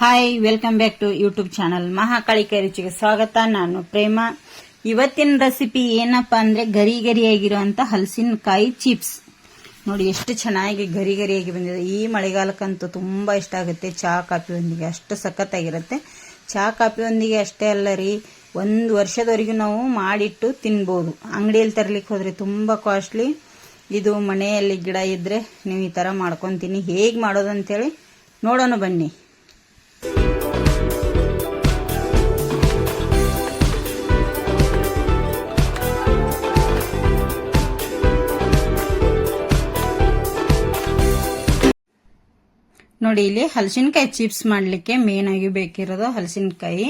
Hi, welcome back to YouTube channel Mahakali ಕೈ ರುಚಿಗೆ ಸ್ವಾಗತ. ನಾನು ಪ್ರೇಮ. ಇವತ್ತಿನ ರೆಸಿಪಿ ಏನಪ್ಪಾ ಅಂದ್ರೆ ಗರಿ ಗರಿಯಾಗಿರುವಂತ ಹಲಸಿನಕಾಯಿ ಚಿಪ್ಸ್. ನೋಡಿ ಎಷ್ಟು ಚೆನ್ನಾಗಿ ಗರಿ ಗರಿಯಾಗಿ ಬಂದಿದೆ. ಈ ಮಳೆಗಾಲಕ್ಕಂತೂ ತುಂಬಾ ಇಷ್ಟ ಆಗುತ್ತೆ. ಚಹಾ ಕಾಫಿ ಒಂದಿಗೆ ಅಷ್ಟು ಸಖತ್ತಾಗಿರುತ್ತೆ. ಚಹಾ ಕಾಫಿ ಒಂದಿಗೆ ಅಷ್ಟೇ ಅಲ್ಲ ರೀ, 1 ವರ್ಷದವರೆಗೂ ನಾವು ಮಾಡಿಟ್ಟು ತಿನ್ಬೋದು. ಅಂಗಡಿಯಲ್ಲಿ ತರ್ಲಿಕ್ಕೆ ಹೋದ್ರೆ ತುಂಬಾ ಕಾಸ್ಟ್ಲಿ. ಇದು ಮನೆಯಲ್ಲಿ ಗಿಡ ಇದ್ರೆ ನೀವು ಈ ತರ ಮಾಡ್ಕೊಂತೀನಿ. ಹೇಗೆ ಮಾಡೋದಂತೇಳಿ ನೋಡೋಣ ಬನ್ನಿ. ನೋಡಿ, ಇಲ್ಲಿ ಹಲಸಿನಕಾಯಿ ಚಿಪ್ಸ್ ಮಾಡ್ಲಿಕ್ಕೆ ಮೇನ್ ಆಗಿ ಬೇಕಿರೋದು ಹಲಸಿನಕಾಯಿ.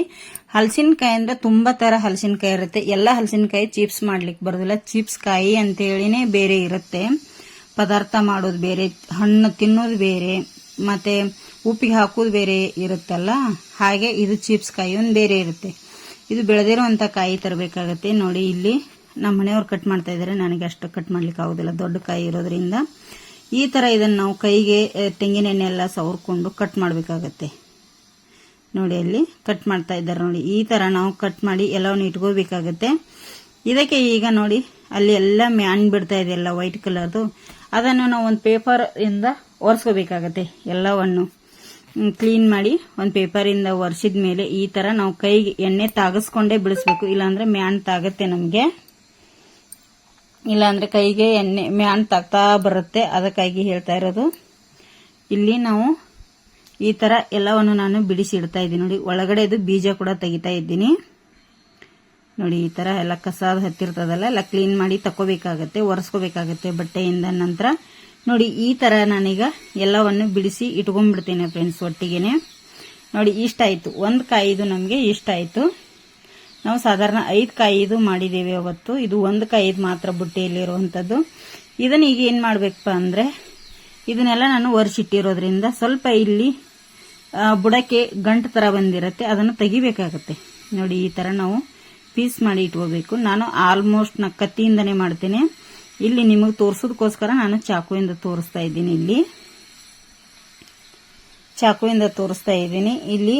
ಹಲಸಿನಕಾಯಿ ಅಂದ್ರೆ ತುಂಬಾ ತರ ಹಲಸಿನಕಾಯಿ ಇರುತ್ತೆ. ಎಲ್ಲ ಹಲಸಿನಕಾಯಿ ಚಿಪ್ಸ್ ಮಾಡ್ಲಿಕ್ಕೆ ಬರೋದಿಲ್ಲ. ಚಿಪ್ಸ್ ಕಾಯಿ ಅಂತ ಹೇಳಿನೇ ಬೇರೆ ಇರುತ್ತೆ. ಪದಾರ್ಥ ಮಾಡೋದು ಬೇರೆ, ಹಣ್ಣು ತಿನ್ನೋದು ಬೇರೆ, ಮತ್ತೆ ಉಪ್ಪಿಗೆ ಹಾಕೋದು ಬೇರೆ ಇರುತ್ತಲ್ಲ. ಹಾಗೆ ಇದು ಚಿಪ್ಸ್ ಕಾಯಿ ಒಂದು ಬೇರೆ ಇರುತ್ತೆ. ಇದು ಬೆಳೆದಿರುವಂತ ಕಾಯಿ ತರಬೇಕಾಗತ್ತೆ. ನೋಡಿ, ಇಲ್ಲಿ ನಮ್ಮ ಮನೆಯವ್ರು ಕಟ್ ಮಾಡ್ತಾ ಇದಾರೆ. ನನಗೆ ಅಷ್ಟು ಕಟ್ ಮಾಡ್ಲಿಕ್ಕೆ ಆಗೋದಿಲ್ಲ, ದೊಡ್ಡ ಕಾಯಿ ಇರೋದ್ರಿಂದ. ಈ ತರ ಇದನ್ನ ನಾವು ಕೈಗೆ ತೆಂಗಿನ ಎಣ್ಣೆ ಎಲ್ಲ ಸವರ್ಕೊಂಡು ಕಟ್ ಮಾಡಬೇಕಾಗತ್ತೆ. ನೋಡಿ, ಅಲ್ಲಿ ಕಟ್ ಮಾಡ್ತಾ ಇದ್ದಾರೆ. ನೋಡಿ, ಈ ತರ ನಾವು ಕಟ್ ಮಾಡಿ ಎಲ್ಲವನ್ನು ಇಟ್ಕೋಬೇಕಾಗತ್ತೆ. ಇದಕ್ಕೆ ಈಗ ನೋಡಿ, ಅಲ್ಲಿ ಎಲ್ಲ ಮ್ಯಾನ್ ಬಿಡ್ತಾ ಇದೆ, ಎಲ್ಲ ವೈಟ್ ಕಲರ್ದು. ಅದನ್ನು ನಾವು ಒಂದು ಪೇಪರ್ ಇಂದ ಒರೆಸ್ಕೋಬೇಕಾಗತ್ತೆ. ಎಲ್ಲವನ್ನು ಕ್ಲೀನ್ ಮಾಡಿ ಒಂದು ಪೇಪರ್ ಇಂದ ಒರೆಸಿದ ಮೇಲೆ ಈ ತರ ನಾವು ಕೈಗೆ ಎಣ್ಣೆ ತಾಗಿಸ್ಕೊಂಡೇ ಬಿಡಿಸ್ಬೇಕು. ಇಲ್ಲಾಂದ್ರೆ ಮ್ಯಾನ್ ತಾಗತ್ತೆ ನಮ್ಗೆ. ಇಲ್ಲಾಂದ್ರೆ ಕೈಗೆ ಎಣ್ಣೆ ಮ್ಯಾನ್ ತಾಗ್ತಾ ಬರುತ್ತೆ. ಅದಕ್ಕಾಗಿ ಹೇಳ್ತಾ ಇರೋದು. ಇಲ್ಲಿ ನಾವು ಈ ತರ ಎಲ್ಲವನ್ನು ನಾನು ಬಿಡಿಸಿ ಇಡ್ತಾ ಇದ್ದೀನಿ. ನೋಡಿ, ಒಳಗಡೆ ಇದು ಬೀಜ ಕೂಡ ತೆಗಿತಾ ಇದ್ದೀನಿ. ನೋಡಿ, ಈ ತರ ಎಲ್ಲ ಕಸ ಹತ್ತಿರ್ತದಲ್ಲ, ಎಲ್ಲ ಕ್ಲೀನ್ ಮಾಡಿ ತಕೋಬೇಕಾಗತ್ತೆ, ಒರೆಸ್ಕೋಬೇಕಾಗತ್ತೆ ಬಟ್ಟೆಯಿಂದ. ನಂತರ ನೋಡಿ, ಈ ತರ ನಾನೀಗ ಎಲ್ಲವನ್ನು ಬಿಡಿಸಿ ಇಟ್ಕೊಂಡ್ಬಿಡ್ತೇನೆ ಫ್ರೆಂಡ್ಸ್ ಒಟ್ಟಿಗೆನೆ. ನೋಡಿ, ಇಷ್ಟಾಯ್ತು. ಒಂದು ಕಾಯಿದು ನಮ್ಗೆ ಇಷ್ಟ ಆಯ್ತು. ನಾವು ಸಾಧಾರಣ 5 ಕಾಯಿದು ಮಾಡಿದ್ದೇವೆ ಅವತ್ತು. ಇದು 1 ಕಾಯಿದು ಮಾತ್ರ ಬುಟ್ಟಿಯಲ್ಲಿರುವಂತದ್ದು. ಇದನ್ನ ಈಗ ಏನ್ ಮಾಡ್ಬೇಕಪ್ಪ ಅಂದ್ರೆ, ಇದನ್ನೆಲ್ಲ ನಾನು ಒರೆಸಿಟ್ಟಿರೋದ್ರಿಂದ ಸ್ವಲ್ಪ ಇಲ್ಲಿ ಬುಡಕ್ಕೆ ಗಂಟು ತರ ಬಂದಿರತ್ತೆ, ಅದನ್ನು ತೆಗಿಬೇಕಾಗತ್ತೆ. ನೋಡಿ, ಈ ತರ ನಾವು ಪೀಸ್ ಮಾಡಿ ಇಟ್ಕೋಬೇಕು. ನಾನು ಆಲ್ಮೋಸ್ಟ್ ಕತ್ತಿಯಿಂದನೇ ಮಾಡ್ತೇನೆ. ಇಲ್ಲಿ ನಿಮಗೆ ತೋರ್ಸೋದಕ್ಕೋಸ್ಕರ ನಾನು ಚಾಕುವಿಂದ ತೋರಿಸ್ತಾ ಇದ್ದೀನಿ. ಇಲ್ಲಿ ಚಾಕುವಿಂದ ತೋರಿಸ್ತಾ ಇದ್ದೀನಿ. ಇಲ್ಲಿ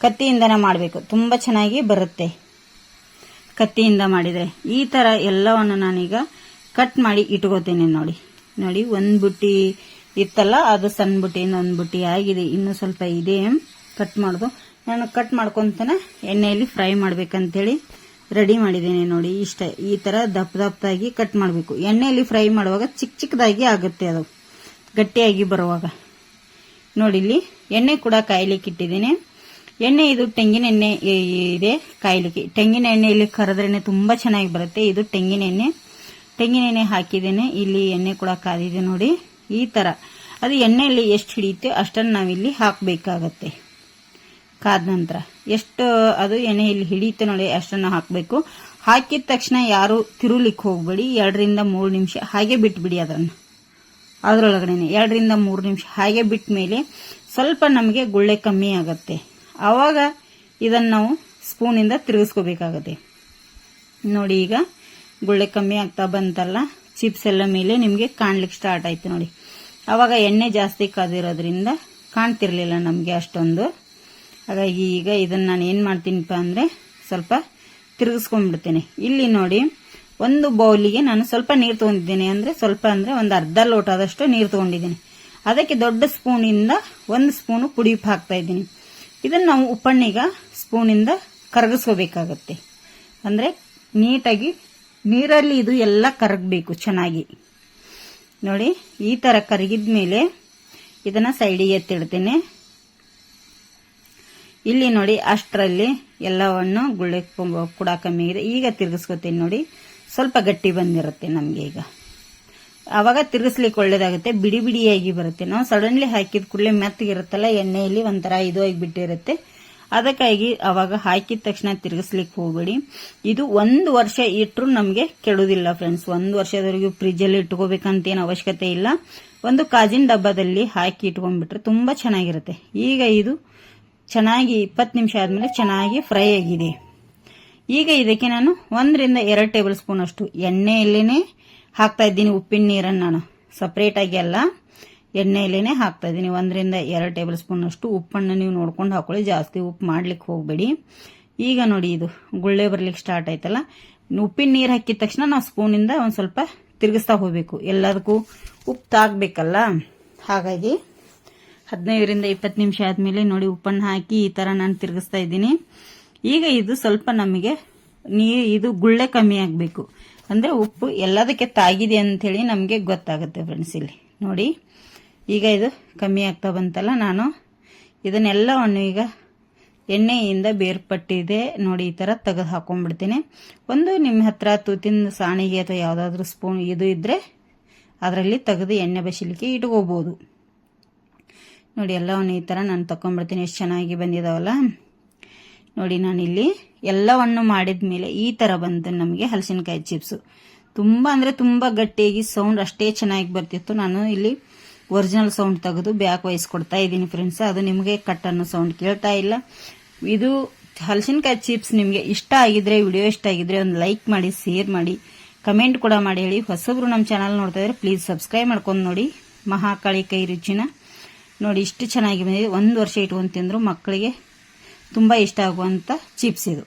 ಕತ್ತಿಯಿಂದನೇ ಮಾಡಬೇಕು, ತುಂಬಾ ಚೆನ್ನಾಗಿ ಬರುತ್ತೆ ಕತ್ತಿಯಿಂದ ಮಾಡಿದ್ರೆ. ಈ ತರ ಎಲ್ಲವನ್ನು ನಾನೀಗ ಕಟ್ ಮಾಡಿ ಇಟ್ಕೋತೇನೆ. ನೋಡಿ ನೋಡಿ, ಒಂದ್ ಬುಟ್ಟಿ ಇತ್ತಲ್ಲ, ಅದು ಸಣ್ಣ ಬುಟ್ಟಿಯಿಂದ ಒಂದು ಬುಟ್ಟಿ ಆಗಿದೆ. ಇನ್ನು ಸ್ವಲ್ಪ ಇದೆ ಕಟ್ ಮಾಡೋದು. ನಾನು ಕಟ್ ಮಾಡ್ಕೊಂತಾನೆ ಎಣ್ಣೆಯಲ್ಲಿ ಫ್ರೈ ಮಾಡ್ಬೇಕಂತೇಳಿ ರೆಡಿ ಮಾಡಿದ್ದೇನೆ. ನೋಡಿ, ಇಷ್ಟ ಈ ತರ ದಪ್ಪ ದಪ್ಪದಾಗಿ ಕಟ್ ಮಾಡಬೇಕು. ಎಣ್ಣೆಯಲ್ಲಿ ಫ್ರೈ ಮಾಡುವಾಗ ಚಿಕ್ಕ ಚಿಕ್ಕದಾಗಿ ಆಗುತ್ತೆ, ಅದು ಗಟ್ಟಿಯಾಗಿ ಬರುವಾಗ. ನೋಡಿ, ಇಲ್ಲಿ ಎಣ್ಣೆ ಕೂಡ ಕಾಯ್ಲಿಕ್ಕೆ ಇಟ್ಟಿದ್ದೇನೆ. ಎಣ್ಣೆ ಇದು ತೆಂಗಿನ ಎಣ್ಣೆ ಇದೆ ಕಾಯ್ಲಿಕ್ಕೆ. ತೆಂಗಿನ ಎಣ್ಣೆಯಲ್ಲಿ ಕರೆದ್ರೆನೆ ತುಂಬಾ ಚೆನ್ನಾಗಿ ಬರುತ್ತೆ. ಇದು ತೆಂಗಿನ ಎಣ್ಣೆ ಹಾಕಿದ್ದೇನೆ. ಇಲ್ಲಿ ಎಣ್ಣೆ ಕೂಡ ಕಾದಿದೆ. ನೋಡಿ, ಈ ತರ ಅದು ಎಣ್ಣೆಯಲ್ಲಿ ಎಷ್ಟು ಹಿಡಿಯುತ್ತೆ ಅಷ್ಟನ್ನು ನಾವಿಲ್ಲಿ ಹಾಕಬೇಕಾಗತ್ತೆ. ಕಾದ ನಂತರ ಎಷ್ಟು ಅದು ಎಣ್ಣೆಯಲ್ಲಿ ಹಿಡಿಯುತ್ತೆ ನೋಡಿ, ಅಷ್ಟನ್ನು ಹಾಕಬೇಕು. ಹಾಕಿದ ತಕ್ಷಣ ಯಾರು ತಿರುಲಿಕ್ಕೆ ಹೋಗ್ಬೇಡಿ. 2 ರಿಂದ 3 ನಿಮಿಷ ಹಾಗೆ ಬಿಟ್ಬಿಡಿ. ಅದರೊಳಗಡೆ 2 ರಿಂದ 3 ನಿಮಿಷ ಹಾಗೆ ಬಿಟ್ಟ ಮೇಲೆ ಸ್ವಲ್ಪ ನಮಗೆ ಗುಳ್ಳೆ ಕಮ್ಮಿ ಆಗತ್ತೆ. ಆವಾಗ ಇದನ್ನ ನಾವು ಸ್ಪೂನಿಂದ ತಿರುಗಿಸ್ಕೋಬೇಕಾಗತ್ತೆ. ನೋಡಿ, ಈಗ ಗುಳ್ಳೆ ಕಮ್ಮಿ ಆಗ್ತಾ ಬಂತಲ್ಲ, ಚಿಪ್ಸ್ ಎಲ್ಲ ಮೇಲೆ ನಿಮಗೆ ಕಾಣ್ಲಿಕ್ಕೆ ಸ್ಟಾರ್ಟ್ ಆಯ್ತು. ನೋಡಿ, ಅವಾಗ ಎಣ್ಣೆ ಜಾಸ್ತಿ ಕಾದಿರೋದ್ರಿಂದ ಕಾಣ್ತಿರ್ಲಿಲ್ಲ ನಮಗೆ ಅಷ್ಟೊಂದು. ಹಾಗಾಗಿ ಈಗ ಇದನ್ನ ನಾನು ಏನ್ ಮಾಡ್ತೀನಿಪ್ಪ ಅಂದ್ರೆ ಸ್ವಲ್ಪ ತಿರುಗಿಸ್ಕೊಂಡ್ಬಿಡ್ತೇನೆ. ಇಲ್ಲಿ ನೋಡಿ, ಒಂದು ಬೌಲಿಗೆ ನಾನು ಸ್ವಲ್ಪ ನೀರು ತಗೊಂಡಿದ್ದೇನೆ. ಸ್ವಲ್ಪ ಅಂದ್ರೆ ಒಂದು ಅರ್ಧ ಲೋಟದಷ್ಟು ನೀರು ತಗೊಂಡಿದ್ದೇನೆ. ಅದಕ್ಕೆ ದೊಡ್ಡ ಸ್ಪೂನಿಂದ 1 ಸ್ಪೂನು ಪುಡಿ ಉಪ್ಪು ಹಾಕ್ತಾ ಇದ್ದೀನಿ. ಇದನ್ನ ನಾವು ಉಪ್ಪಣ್ಣೀಗ ಸ್ಪೂನಿಂದ ಕರಗಿಸ್ಕೋಬೇಕಾಗತ್ತೆ. ಅಂದ್ರೆ ನೀಟಾಗಿ ನೀರಲ್ಲಿ ಇದು ಎಲ್ಲ ಕರಗಬೇಕು ಚೆನ್ನಾಗಿ. ನೋಡಿ, ಈ ತರ ಕರಗಿದ್ಮೇಲೆ ಇದನ್ನ ಸೈಡಿಗೆ ಎತ್ತಿಡ್ತೇನೆ. ಇಲ್ಲಿ ನೋಡಿ, ಅಷ್ಟರಲ್ಲಿ ಎಲ್ಲವನ್ನು ಗುಳ್ಳೆ ಕೂಡ ಕಮ್ಮಿ ಇದೆ. ಈಗ ತಿರುಗಿಸ್ಕೋತೇನೆ. ನೋಡಿ, ಸ್ವಲ್ಪ ಗಟ್ಟಿ ಬಂದಿರುತ್ತೆ ನಮ್ಗೆ. ಈಗ ಅವಾಗ ತಿರುಗಿಸ್ಲಿಕ್ಕೆ ಒಳ್ಳೇದಾಗುತ್ತೆ, ಬಿಡಿ ಬಿಡಿಯಾಗಿ ಬರುತ್ತೆ. ನಾವು ಸಡನ್ಲಿ ಹಾಕಿದ ಕೂಡಲೇ ಮೆತ್ತಗಿರುತ್ತಲ್ಲ, ಎಣ್ಣೆಯಲ್ಲಿ ಒಂಥರ ಇದು ಆಗಿಬಿಟ್ಟಿರುತ್ತೆ. ಅದಕ್ಕಾಗಿ ಅವಾಗ ಹಾಕಿದ ತಕ್ಷಣ ತಿರುಗಿಸ್ಲಿಕ್ಕೆ ಹೋಗಬೇಡಿ. ಇದು 1 ವರ್ಷ ಇಟ್ಟರು ನಮಗೆ ಕೆಡುವುದಿಲ್ಲ ಫ್ರೆಂಡ್ಸ್. 1 ವರ್ಷದವರೆಗೂ ಫ್ರಿಜ್ ಅಲ್ಲಿ ಇಟ್ಕೋಬೇಕಂತೇನು ಅವಶ್ಯಕತೆ ಇಲ್ಲ. ಒಂದು ಕಾಜಿನ ಡಬ್ಬದಲ್ಲಿ ಹಾಕಿ ಇಟ್ಕೊಂಡ್ಬಿಟ್ರೆ ತುಂಬಾ ಚೆನ್ನಾಗಿರುತ್ತೆ. ಈಗ ಇದು ಚೆನ್ನಾಗಿ 20 ನಿಮಿಷ ಆದ್ಮೇಲೆ ಚೆನ್ನಾಗಿ ಫ್ರೈ ಆಗಿದೆ. ಈಗ ಇದಕ್ಕೆ ನಾನು 1 ರಿಂದ 2 ಟೇಬಲ್ ಸ್ಪೂನ್ ಅಷ್ಟು ಎಣ್ಣೆಯಲ್ಲೇನೆ ಹಾಕ್ತಾ ಇದ್ದೀನಿ. ಉಪ್ಪಿನ ನೀರನ್ನು ನಾನು ಸಪರೇಟ್ ಆಗಿ ಅಲ್ಲ, ಎಣ್ಣೆಯಲ್ಲೇ ಹಾಕ್ತಾ ಇದ್ದೀನಿ. 1-2 ಟೇಬಲ್ ಸ್ಪೂನ್ ಅಷ್ಟು ಉಪ್ಪನ್ನು ನೀವು ನೋಡ್ಕೊಂಡು ಹಾಕೊಳ್ಳಿ, ಜಾಸ್ತಿ ಉಪ್ಪು ಮಾಡ್ಲಿಕ್ಕೆ ಹೋಗಬೇಡಿ. ಈಗ ನೋಡಿ ಇದು ಗುಳ್ಳೆ ಬರ್ಲಿಕ್ಕೆ ಸ್ಟಾರ್ಟ್ ಆಯ್ತಲ್ಲ, ಉಪ್ಪಿನ ನೀರು ಹಾಕಿದ ತಕ್ಷಣ ನಾವು ಸ್ಪೂನಿಂದ ಒಂದು ಸ್ವಲ್ಪ ತಿರುಗಿಸ್ತಾ ಹೋಗಬೇಕು, ಎಲ್ಲದಕ್ಕೂ ಉಪ್ಪು ತಾಗಬೇಕಲ್ಲ. ಹಾಗಾಗಿ 15-20 ನಿಮಿಷ ಆದಮೇಲೆ ನೋಡಿ ಉಪ್ಪನ್ನು ಹಾಕಿ ಈ ಥರ ನಾನು ತಿರುಗಿಸ್ತಾ ಇದ್ದೀನಿ. ಈಗ ಇದು ಸ್ವಲ್ಪ ನಮಗೆ ಇದು ಗುಳ್ಳೆ ಕಮ್ಮಿ ಆಗಬೇಕು, ಅಂದರೆ ಉಪ್ಪು ಎಲ್ಲದಕ್ಕೆ ತಾಗಿದೆ ಅಂಥೇಳಿ ನಮಗೆ ಗೊತ್ತಾಗುತ್ತೆ ಫ್ರೆಂಡ್ಸ್. ಇಲ್ಲಿ ನೋಡಿ ಈಗ ಇದು ಕಮ್ಮಿ ಆಗ್ತಾ ಬಂತಲ್ಲ, ನಾನು ಇದನ್ನೆಲ್ಲವನ್ನು ಈಗ ಎಣ್ಣೆಯಿಂದ ಬೇರ್ಪಟ್ಟಿದೆ ನೋಡಿ ಈ ಥರ ತೆಗೆದು ಹಾಕೊಂಡ್ಬಿಡ್ತೀನಿ. ಒಂದು ನಿಮ್ಮ ಹತ್ರ ತೂತಿನ ಸಾಣಿಗೆ ಅಥವಾ ಯಾವುದಾದ್ರೂ ಸ್ಪೂನ್ ಇದು ಇದ್ದರೆ ಅದರಲ್ಲಿ ತೆಗೆದು ಎಣ್ಣೆ ಬಸಿಲಿಕ್ಕೆ ಇಟ್ಕೋಬೋದು. ನೋಡಿ ಎಲ್ಲವನ್ನು ಈ ಥರ ನಾನು ತಗೊಂಡ್ಬಿಡ್ತೀನಿ. ಎಷ್ಟು ಚೆನ್ನಾಗಿ ಬಂದಿದಾವಲ್ಲ ನೋಡಿ. ನಾನಿಲ್ಲಿ ಎಲ್ಲವನ್ನು ಮಾಡಿದ ಮೇಲೆ ಈ ಥರ ಬಂತು ನಮಗೆ ಹಲಸಿನಕಾಯಿ ಚಿಪ್ಸು. ತುಂಬ ಅಂದರೆ ತುಂಬ ಗಟ್ಟಿಯಾಗಿ ಸೌಂಡ್ ಅಷ್ಟೇ ಚೆನ್ನಾಗಿ ಬರ್ತಿತ್ತು. ನಾನು ಇಲ್ಲಿ ಒರಿಜಿನಲ್ ಸೌಂಡ್ ತೆಗೆದು ಬ್ಯಾಕ್ ವಾಯ್ಸ್ ಕೊಡ್ತಾ ಇದ್ದೀನಿ ಫ್ರೆಂಡ್ಸ್. ಅದು ನಿಮಗೆ ಕಟ್ ಅನ್ನೋ ಸೌಂಡ್ ಕೇಳ್ತಾ ಇಲ್ಲ. ಇದು ಹಲಸಿನಕಾಯಿ ಚಿಪ್ಸ್ ನಿಮಗೆ ಇಷ್ಟ ಆಗಿದ್ರೆ, ವಿಡಿಯೋ ಇಷ್ಟ ಆಗಿದ್ರೆ ಒಂದು ಲೈಕ್ ಮಾಡಿ, ಶೇರ್ ಮಾಡಿ, ಕಮೆಂಟ್ ಕೂಡ ಮಾಡಿ ಹೇಳಿ. ಹೊಸಬ್ರು ನಮ್ಮ ಚಾನಲ್ ನೋಡ್ತಾ ಇದ್ರೆ ಪ್ಲೀಸ್ ಸಬ್ಸ್ಕ್ರೈಬ್ ಮಾಡ್ಕೊಂಡು ನೋಡಿ. ಮಹಾಕಾಳಿ ಕೈ ರುಚಿನ ನೋಡಿ ಇಷ್ಟು ಚೆನ್ನಾಗಿ ಬಂದಿದೆ. 1 ವರ್ಷ ಇಟ್ಕೊಂಡು ತಿಂದ್ರು ಮಕ್ಕಳಿಗೆ ತುಂಬ ಇಷ್ಟ ಆಗುವಂಥ ಚಿಪ್ಸ್ ಇದು.